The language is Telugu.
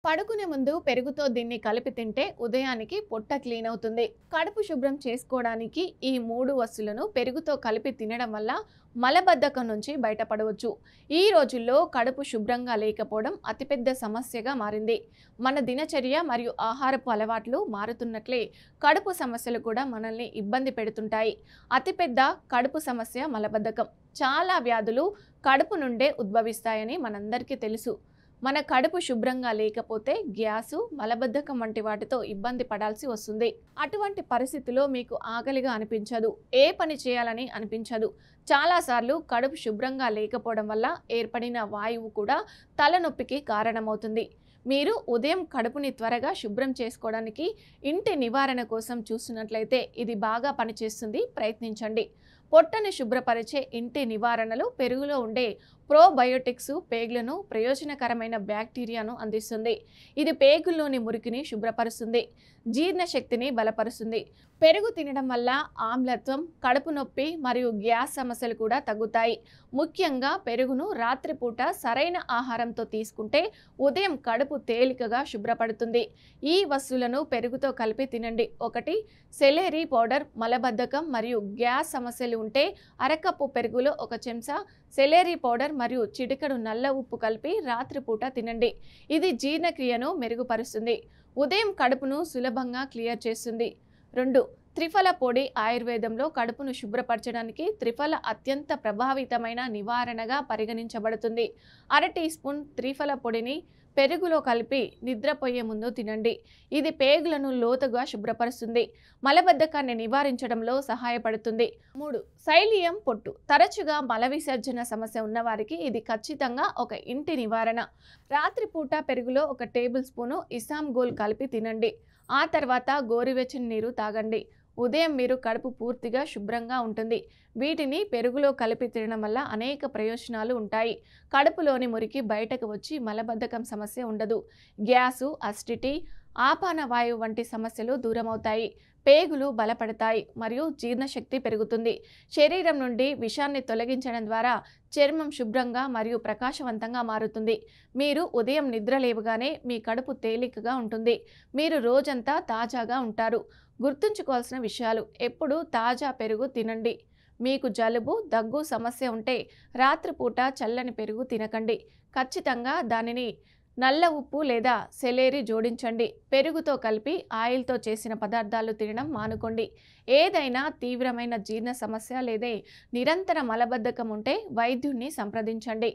పడుకునే ముందు పెరుగుతో దీన్ని కలిపి తింటే ఉదయానికి పొట్ట క్లీన్ అవుతుంది. కడుపు శుభ్రం చేసుకోవడానికి ఈ 3 వస్తువులను పెరుగుతో కలిపి తినడం వల్ల మలబద్ధకం నుంచి బయటపడవచ్చు. ఈ రోజుల్లో కడుపు శుభ్రంగా లేకపోవడం అతిపెద్ద సమస్యగా మారింది. మన దినచర్య మరియు ఆహారపు అలవాట్లు మారుతున్నట్లే కడుపు సమస్యలు కూడా మనల్ని ఇబ్బంది పెడుతుంటాయి. అతిపెద్ద కడుపు సమస్య మలబద్ధకం. చాలా వ్యాధులు కడుపు నుండే ఉద్భవిస్తాయని మనందరికీ తెలుసు. మన కడుపు శుభ్రంగా లేకపోతే గ్యాసు, మలబద్ధకం వంటి వాటితో ఇబ్బంది పడాల్సి వస్తుంది. అటువంటి పరిస్థితిలో మీకు ఆకలిగా అనిపించదు, ఏ పని చేయాలని అనిపించదు. చాలాసార్లు కడుపు శుభ్రంగా లేకపోవడం వల్ల ఏర్పడిన వాయువు కూడా తలనొప్పికి కారణమవుతుంది. మీరు ఉదయం కడుపుని త్వరగా శుభ్రం చేసుకోవడానికి ఇంటి నివారణ కోసం చూస్తున్నట్లయితే ఇది బాగా పనిచేస్తుంది, ప్రయత్నించండి. పొట్టని శుభ్రపరిచే ఇంటి నివారణలు పెరుగులో ఉండే ప్రోబయోటిక్స్ పేగులను ప్రయోజనకరమైన బ్యాక్టీరియాను అందిస్తుంది. ఇది పేగుల్లోని మురికిని శుభ్రపరుస్తుంది, జీర్ణశక్తిని బలపరుస్తుంది. పెరుగు తినడం వల్ల ఆమ్లత్వం, కడుపు నొప్పి మరియు గ్యాస్ సమస్యలు కూడా తగ్గుతాయి. ముఖ్యంగా పెరుగును రాత్రిపూట సరైన ఆహారంతో తీసుకుంటే ఉదయం కడుపు తేలికగా శుభ్రపడుతుంది. ఈ వస్తువులను పెరుగుతో కలిపి తినండి. 1. సెలేరీ పౌడర్. మలబద్ధకం మరియు గ్యాస్ సమస్యలు ఉంటే అరకప్పు పెరుగులో 1 చెంచా సెలేరీ పౌడర్ మరియు చిటికెడు నల్ల ఉప్పు కలిపి రాత్రిపూట తినండి. ఇది జీర్ణక్రియను మెరుగుపరుస్తుంది, ఉదయం కడుపును సులభంగా క్లియర్ చేస్తుంది. 2. త్రిఫల పొడి. ఆయుర్వేదంలో కడుపును శుభ్రపరచడానికి త్రిఫల అత్యంత ప్రభావితమైన నివారణగా పరిగణించబడుతుంది. 1/2 టీ స్పూన్ త్రిఫల పొడిని పెరుగులో కలిపి నిద్రపోయే ముందు తినండి. ఇది పేగులను లోతుగా శుభ్రపరుస్తుంది, మలబద్ధకాన్ని నివారించడంలో సహాయపడుతుంది. 3. సైలియం పొట్టు. తరచుగా మల విసర్జన సమస్య ఉన్నవారికి ఇది ఖచ్చితంగా ఒక ఇంటి నివారణ. రాత్రిపూట పెరుగులో 1 టేబుల్ స్పూను ఇసాంగోల్ కలిపి తినండి. ఆ తర్వాత గోరువెచ్చని నీరు తాగండి. ఉదయం మీరు కడుపు పూర్తిగా శుభ్రంగా ఉంటుంది. వీటిని పెరుగులో కలిపి తినడం వల్ల అనేక ప్రయోజనాలు ఉంటాయి. కడుపులోని మురికి బయటకు వచ్చి మలబద్ధకం సమస్య ఉండదు. గ్యాసు, అసిడిటీ, ఆపాన వాయువు వంటి సమస్యలు దూరమవుతాయి. పేగులు బలపడతాయి మరియు జీర్ణశక్తి పెరుగుతుంది. శరీరం నుండి విషాన్ని తొలగించడం ద్వారా చర్మం శుభ్రంగా మరియు ప్రకాశవంతంగా మారుతుంది. మీరు ఉదయం నిద్ర లేవగానే మీ కడుపు తేలికగా ఉంటుంది. మీరు రోజంతా తాజాగా ఉంటారు. గుర్తుంచుకోవాల్సిన విషయాలు: ఎప్పుడు తాజా పెరుగు తినండి. మీకు జలుబు, దగ్గు సమస్య ఉంటే రాత్రిపూట చల్లని పెరుగు తినకండి. ఖచ్చితంగా దానిని నల్ల ఉప్పు లేదా సెలేరీ జోడించండి. పెరుగుతో కలిపి ఆయిల్తో చేసిన పదార్థాలు తినడం మానుకోండి. ఏదైనా తీవ్రమైన జీర్ణ సమస్య లేదా నిరంతర మలబద్ధకం ఉంటే వైద్యుడిని సంప్రదించండి.